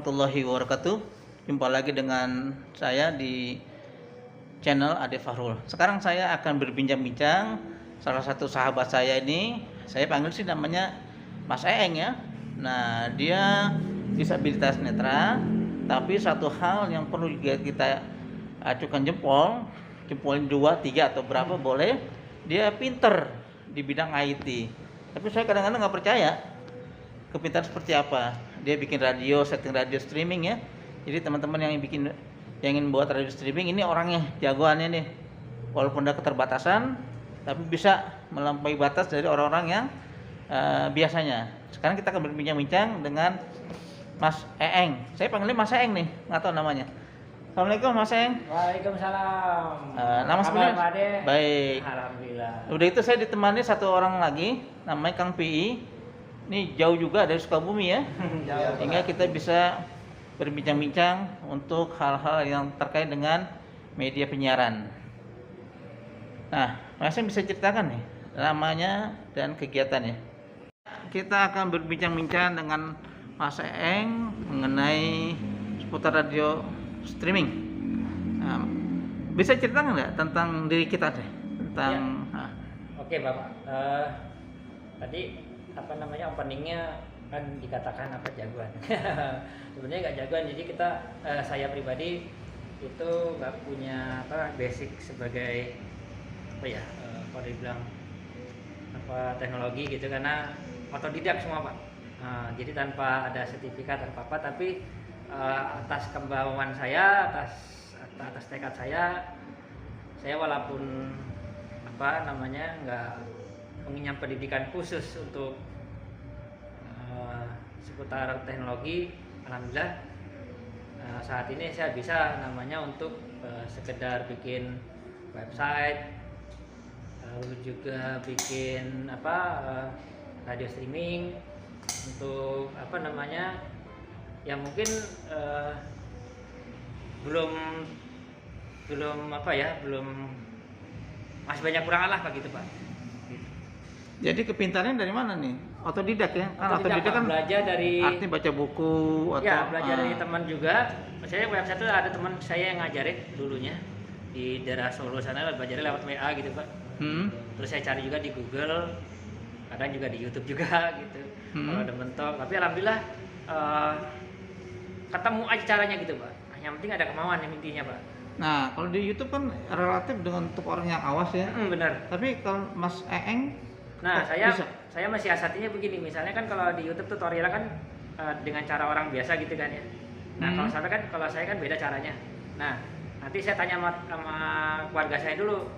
warahmatullahi wabarakatuh. Jumpa lagi dengan saya di channel Ade Fahrul. Sekarang saya akan berbincang-bincang salah satu sahabat saya ini, saya panggil sih namanya Mas Eeng ya. Nah, dia disabilitas netra, tapi satu hal yang perlu juga kita acukan jempolin 2, 3 atau berapa boleh, dia pinter di bidang IT. Tapi saya kadang-kadang nggak percaya kepintaran seperti apa. Dia bikin radio, setting radio streaming ya. Jadi teman-teman yang ingin buat radio streaming, ini orangnya jagoannya nih. Walaupun ada keterbatasan, tapi bisa melampaui batas dari orang-orang yang biasanya. Sekarang kita akan berbincang-bincang dengan Mas Eeng. Saya panggilnya Mas Eeng nih, nggak tahu namanya. Assalamualaikum Mas Eeng. Waalaikumsalam. Nama sebenarnya? Baik. Alhamdulillah. Udah itu saya ditemani satu orang lagi, namanya Kang PI. Ini jauh juga dari Sukabumi ya. Sehingga kita bisa berbincang-bincang untuk hal-hal yang terkait dengan media penyiaran. Nah, Mas Eeng bisa ceritakan nih namanya dan kegiatannya. Kita akan berbincang-bincang dengan Mas Eeng mengenai seputar radio streaming. Nah, bisa ceritakan nggak tentang diri kita deh? Tentang Ya. Oke Bapak, tadi openingnya kan dikatakan jagoan. Sebenarnya nggak jagoan, jadi saya pribadi itu nggak punya basic sebagai kalau dibilang teknologi gitu, karena otodidak semua Pak. Jadi tanpa ada sertifikat atau apa, tapi atas kemauan saya, atas tekad saya walaupun nggak mengenyam pendidikan khusus untuk seputar teknologi. Alhamdulillah saat ini saya bisa untuk sekedar bikin website, lalu juga bikin radio streaming untuk yang mungkin belum masih banyak kurangan lah begitu Pak. Jadi kepintarannya dari mana nih? Otodidak ya? Kan Otodidak kan belajar dari artinya baca buku atau ya belajar dari teman juga. Saya website itu ada teman saya yang ngajarin dulunya di daerah Solo sana, belajarnya lewat WA gitu Pak. Terus saya cari juga di Google, kadang juga di YouTube juga gitu. Kalau ada mentok, tapi alhamdulillah ketemu aja caranya gitu Pak. Yang penting ada kemauan, yang intinya Pak. Nah, kalau di YouTube kan relatif dengan untuk orang yang awas ya. Benar. Tapi kalau Mas Eeng, nah saya masih asatinya begini, misalnya kan kalau di YouTube tutorial kan dengan cara orang biasa gitu kan ya. Nah kalau saya kan beda caranya. Nah nanti saya tanya sama keluarga saya dulu,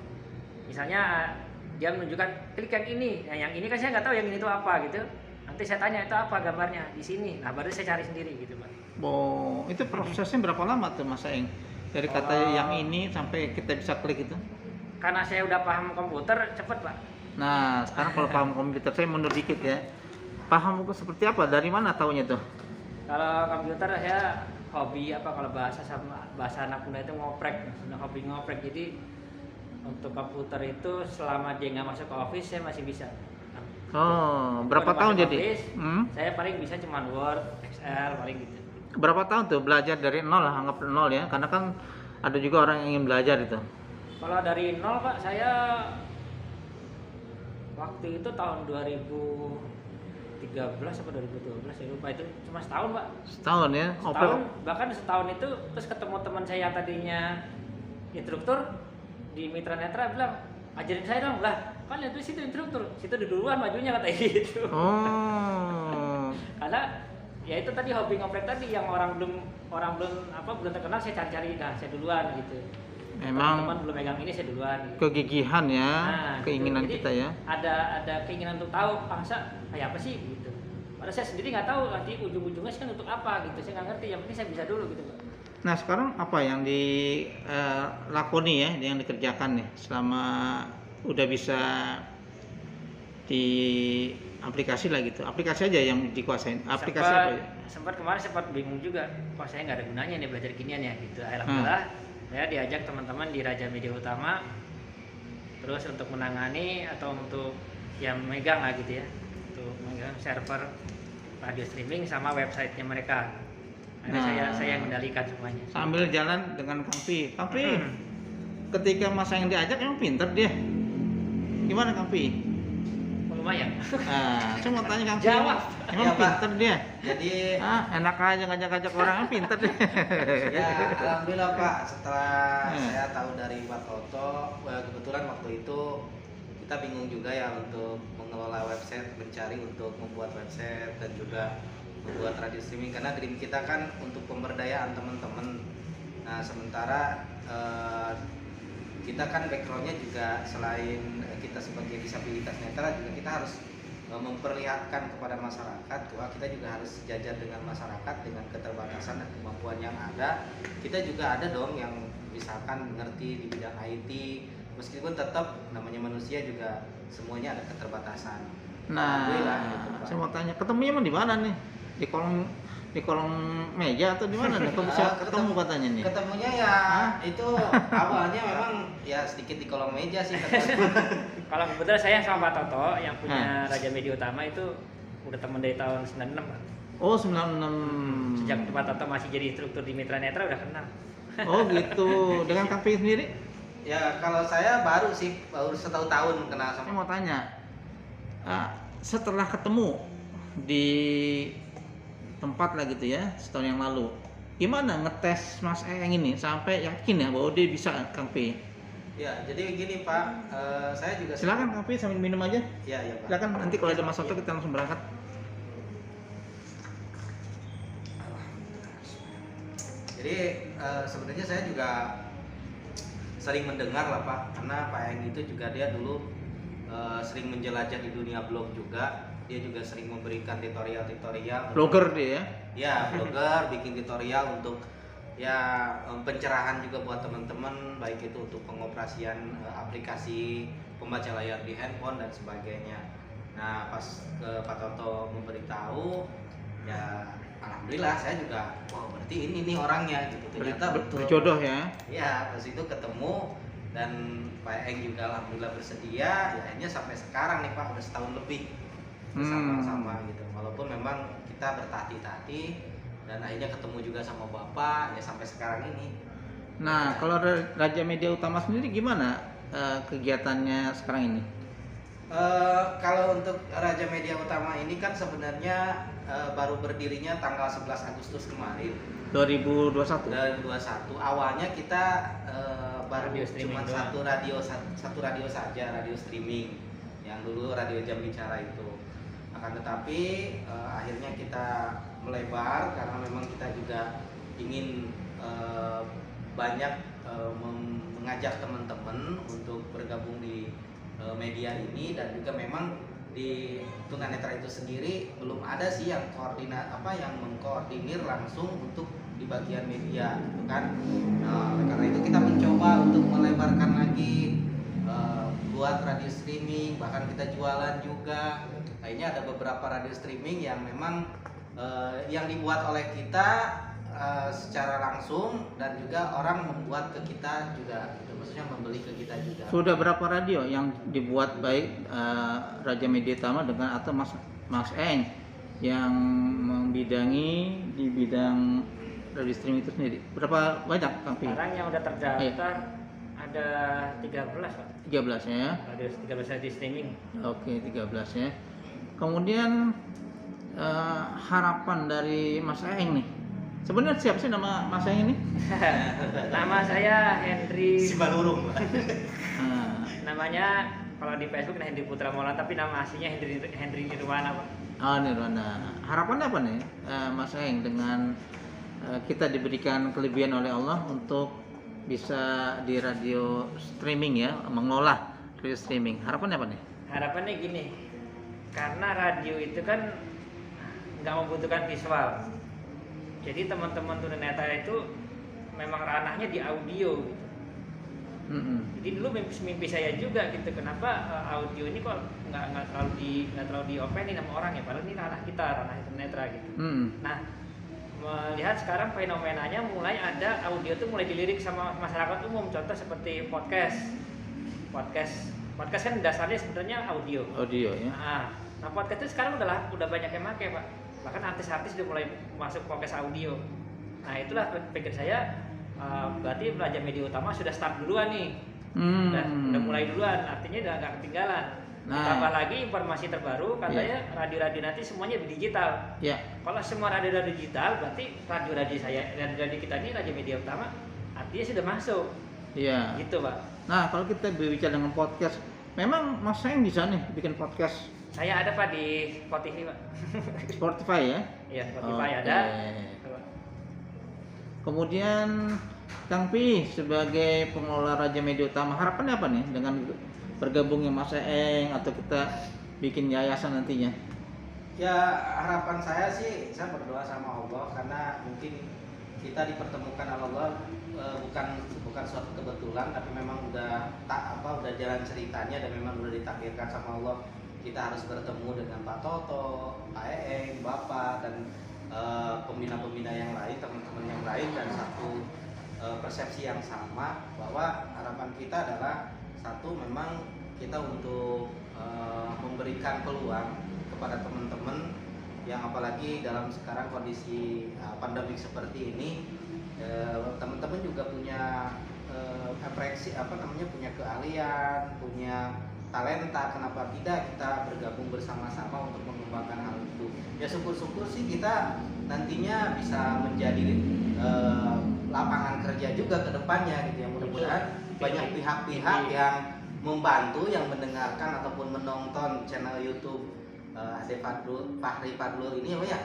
misalnya dia menunjukkan klik yang ini, nah yang ini kan saya nggak tahu yang ini itu apa gitu. Nanti saya tanya itu apa gambarnya di sini, nah baru saya cari sendiri gitu Pak. Itu prosesnya berapa lama tuh Mas Eeng? Dari kata yang ini sampai kita bisa klik itu? Karena saya udah paham komputer, cepet Pak. Nah, sekarang kalau paham komputer, saya mundur dikit ya. Paham buku seperti apa? Dari mana taunya tuh? Kalau komputer saya hobi kalau bahasa anak muda itu ngoprek, hobi ngoprek. Jadi untuk komputer itu selama dia nggak masuk ke office saya masih bisa. Berapa tahun jadi? Office, saya paling bisa cuma Word, Excel paling gitu. Berapa tahun tuh belajar dari nol lah, anggap nol ya, karena kan ada juga orang yang ingin belajar itu. Kalau dari nol Pak, saya waktu itu tahun 2013 atau 2012 saya lupa, itu cuma setahun Pak. Setahun ya? Setahun, bahkan setahun itu terus ketemu teman saya yang tadinya instruktur di Mitra Netra, bilang ajarin saya dong. Lah kan itu situ instruktur, situ duluan majunya kata gitu. Karena ya itu tadi hobi ngoprek tadi, yang orang belum terkenal saya cari-cari, nah saya duluan gitu. Memang teman belum megang ini saya duluan gitu. Kegigihan ya, keinginan gitu. kita ya. Ada keinginan untuk tahu bangsa kayak apa sih gitu. Padahal saya sendiri nggak tahu nanti ujung-ujungnya sih kan untuk apa gitu, saya nggak ngerti. Yang penting saya bisa dulu gitu Pak. Nah sekarang apa yang dilakoni ya, yang dikerjakan nih selama udah bisa di aplikasi lah gitu, aplikasi aja yang dikuasain, aplikasi apa ya? Kemarin sempat bingung juga, kok saya nggak ada gunanya nih belajar ginian ya gitu. Alhamdulillah saya diajak teman-teman di Raja Media Utama, terus untuk menangani atau untuk yang megang lah gitu ya, untuk megang server radio streaming sama websitenya mereka. Akhirnya saya yang mengendalikan semuanya. Sambil jalan dengan Kang Pi. Kang Pi, ketika Mas yang diajak emang pinter dia. Gimana Kang Pi? Lumayan. Saya mau tanya Kang Pi. Jawab. Emang Ya, Pak. pinter dia? Jadi Enak aja ngajak-ngajak orang, emang pinter dia. ya alhamdulillah Pak, setelah Hmm. saya tahu dari Pak Toto, kebetulan waktu itu kita bingung juga ya untuk mengelola website, mencari untuk membuat website dan juga membuat radio streaming karena dream kita kan untuk pemberdayaan teman-teman. Nah sementara kita kan backgroundnya juga selain kita sebagai disabilitas netra juga kita harus memperlihatkan kepada masyarakat bahwa kita juga harus sejajar dengan masyarakat dengan keterbatasan dan kemampuan yang ada. Kita juga ada dong yang misalkan mengerti di bidang IT, meskipun tetap namanya manusia juga semuanya ada keterbatasan. Alhamdulillah, gitu, Nah, Pak. saya mau tanya, ketemunya emang di mana nih? Di kolong meja atau di mana nih? Kok bisa ketemu katanya nih? Ketemunya ya itu awalnya memang ya sedikit di kolong meja sih ketemu. Kalau kebetulan saya sama Pak Toto yang punya Raja Media Utama itu udah temen dari tahun 96 Pak. Oh, 96. Sejak Pak Toto masih jadi instruktur di Mitra Netra udah kenal. Oh, gitu. Dengan Kang Pi sendiri? Ya kalau saya baru sih baru 1 tahun kenal Saya sama. mau tanya, setelah ketemu di tempat lah gitu ya, setahun yang lalu, gimana ngetes Mas Eng ini sampai yakin ya bahwa dia bisa Kang Pi? Ya jadi begini Pak, saya juga Silakan Kang Pi sambil minum aja. Ya ya Pak. Silakan, nanti kalau ada Mas Soto kita langsung berangkat. Jadi sebenarnya saya juga sering mendengar lah Pak, karena Pak Eng itu juga dia dulu sering menjelajah di dunia blog juga. Dia juga sering memberikan tutorial-tutorial. Blogger dia ya? Ya, blogger, bikin tutorial untuk ya pencerahan juga buat teman-teman, baik itu untuk pengoperasian aplikasi pembaca layar di handphone dan sebagainya. Nah, pas ke Pak Toto memberitahu, ya alhamdulillah saya juga, wah berarti ini nih orangnya gitu. Ternyata betul. Berjodoh ya? Ya, pas itu ketemu dan Pak Eng juga alhamdulillah bersedia. Ya akhirnya sampai sekarang nih Pak, udah setahun lebih bersama-sama gitu. Walaupun memang kita bertati-tati dan akhirnya ketemu juga sama Bapak ya sampai sekarang ini. Nah, kalau Raja Media Utama sendiri gimana kegiatannya sekarang ini? Kalau untuk Raja Media Utama ini kan sebenarnya baru berdirinya tanggal 11 Agustus kemarin 2021. 2021. Awalnya kita baru Radio streaming cuma doang. satu radio saja, radio streaming yang dulu radio Jam Bicara itu. Akan tetapi akhirnya kita melebar karena memang kita juga ingin banyak mengajak teman-teman untuk bergabung di media ini dan juga memang di tunanetra itu sendiri belum ada sih yang mengkoordinir langsung untuk di bagian media gitu kan. Nah, karena itu kita mencoba untuk melebarkan lagi buat radio streaming, bahkan kita jualan juga. Akhirnya ada beberapa radio streaming yang memang yang dibuat oleh kita secara langsung dan juga orang membuat ke kita juga, maksudnya membeli ke kita juga. Sudah berapa radio yang dibuat baik Raja Media Utama dengan atau Mas Eng yang membidangi di bidang radio streaming itu sendiri? Berapa banyak Kang Pi? Sekarang yang udah terdaftar ada 13 Pak. 13 ya. Ada 13 radio streaming. Oke, 13 ya. Kemudian harapan dari Mas Eng nih. Sebenarnya siapa sih nama Mas Eng ini? Nama saya Henry. Si Balurung. Namanya kalau di Facebook Henry Putra Maulana, tapi nama aslinya Henry Nirwana Pak. Oh, Nirwana. Harapannya apa nih Mas Eng dengan kita diberikan kelebihan oleh Allah untuk bisa di radio streaming ya, mengolah radio streaming. Harapannya apa nih? Harapannya gini, karena radio itu kan nggak membutuhkan visual. Jadi teman-teman tunanetra itu memang ranahnya di audio gitu. Jadi dulu mimpi saya juga gitu, kenapa audio ini kok nggak terlalu diopenin sama orang ya, padahal ini ranah kita, ranah tunanetra gitu. Nah, melihat sekarang fenomenanya mulai ada audio tuh mulai dilirik sama masyarakat umum, contoh seperti podcast kan dasarnya sebenarnya audio Ya. Nah podcast itu sekarang udah banyak yang pakai Pak, bahkan artis-artis udah mulai masuk podcast audio. Nah itulah pikir saya, berarti Raja Media Utama sudah start duluan nih, udah mulai duluan, artinya udah nggak ketinggalan. Nah. Ditambah lagi informasi terbaru katanya radio-radio nanti semuanya digital. Kalau semua radio-radio digital berarti radio-radio kita ini Raja Media Utama artinya sudah masuk. Gitu Pak. Nah kalau kita berbicara dengan podcast, memang Mas Eng bisa nih bikin podcast? Saya ada Pak di Spotify Pak. Spotify ya? Iya Spotify ada. Kemudian Kang Pi sebagai pengelola Raja Media Utama, harapannya apa nih dengan bergabungnya Mas Eng atau kita bikin yayasan nantinya? Ya harapan saya sih, saya berdoa sama Allah karena mungkin kita dipertemukan Allah bukan suatu kebetulan, tapi memang udah jalan ceritanya dan memang udah ditakdirkan sama Allah. Kita harus bertemu dengan Pak Toto, Pak Eng, Bapak dan pembina-pembina yang lain, teman-teman yang lain, dan satu persepsi yang sama bahwa harapan kita adalah satu, memang kita untuk memberikan peluang kepada teman-teman yang apalagi dalam sekarang kondisi pandemik seperti ini, teman-teman juga punya punya keahlian, punya talenta, kenapa tidak kita bergabung bersama-sama untuk mengembangkan hal itu. Ya syukur-syukur sih kita nantinya bisa menjadi lapangan kerja juga ke depannya gitu ya. Mudah-mudahan banyak pihak-pihak yang membantu, yang mendengarkan ataupun menonton channel YouTube Ade Fahri Fadlur ini apa ya?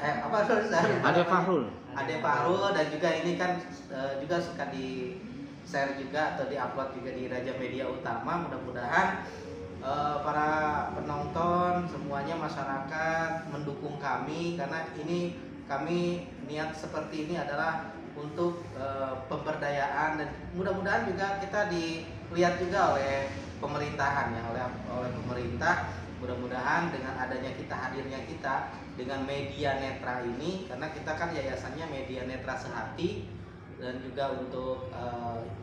Ade Fahrul, dan juga ini kan juga suka di share juga atau diupload juga di Raja Media Utama. Mudah-mudahan para penonton semuanya, masyarakat mendukung kami, karena ini kami niat seperti ini adalah untuk pemberdayaan, dan mudah-mudahan juga kita dilihat juga oleh pemerintahan ya, oleh pemerintah. Mudah-mudahan dengan adanya hadirnya kita dengan Media Netra ini, karena kita kan yayasannya Media Netra Sehati, dan juga untuk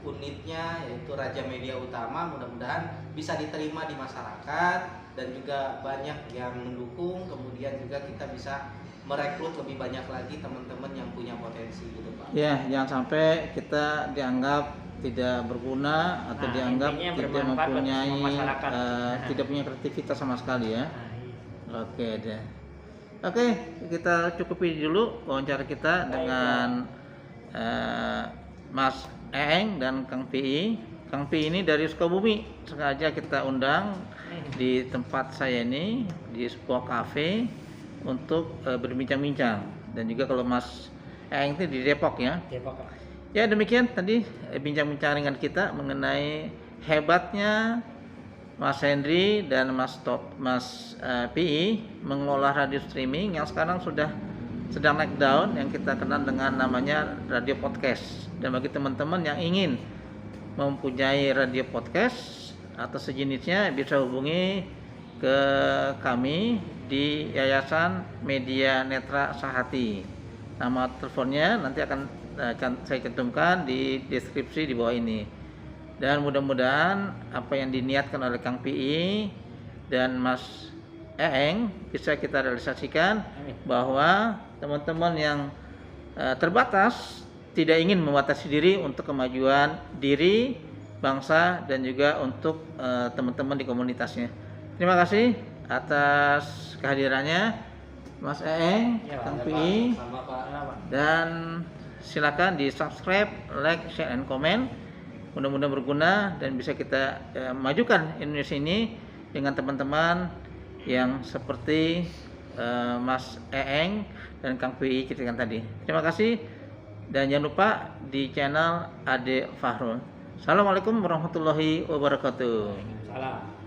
unitnya yaitu Raja Media Utama, mudah-mudahan bisa diterima di masyarakat dan juga banyak yang mendukung. Kemudian juga kita bisa merekrut lebih banyak lagi teman-teman yang punya potensi gitu Pak. Ya, jangan sampai kita dianggap tidak berguna atau dianggap tidak mempunyai tidak punya kreativitas sama sekali ya. Oke deh. Oke, kita cukupi dulu wawancara kita dengan Mas Eng dan Kang Pi. Kang Pi ini dari Sukabumi, sengaja kita undang di tempat saya ini, di sebuah kafe untuk berbincang-bincang. Dan juga kalau Mas Eng itu di Depok ya. Ya demikian tadi bincang-bincang dengan kita mengenai hebatnya Mas Henry dan Mas Pi mengelola radio streaming yang sekarang sudah sedang naik daun, yang kita kenal dengan namanya radio podcast. Dan bagi teman-teman yang ingin mempunyai radio podcast atau sejenisnya, bisa hubungi ke kami di Yayasan Media Netra Sehati. Nama teleponnya nanti akan saya cantumkan di deskripsi di bawah ini. Dan mudah-mudahan apa yang diniatkan oleh Kang Pi dan Mas Eng bisa kita realisasikan. Bahwa teman-teman yang terbatas tidak ingin membatasi diri untuk kemajuan diri, bangsa, dan juga untuk teman-teman di komunitasnya. Terima kasih atas kehadirannya Mas Eng, Kang Pi, dan silakan di subscribe, like, share, and comment. Mudah-mudahan berguna dan bisa kita majukan Indonesia ini dengan teman-teman yang seperti Mas Eng dan Kang Pi ceritakan tadi. Terima kasih, dan jangan lupa di channel Ade Fahrul. Assalamualaikum warahmatullahi wabarakatuh. Salam.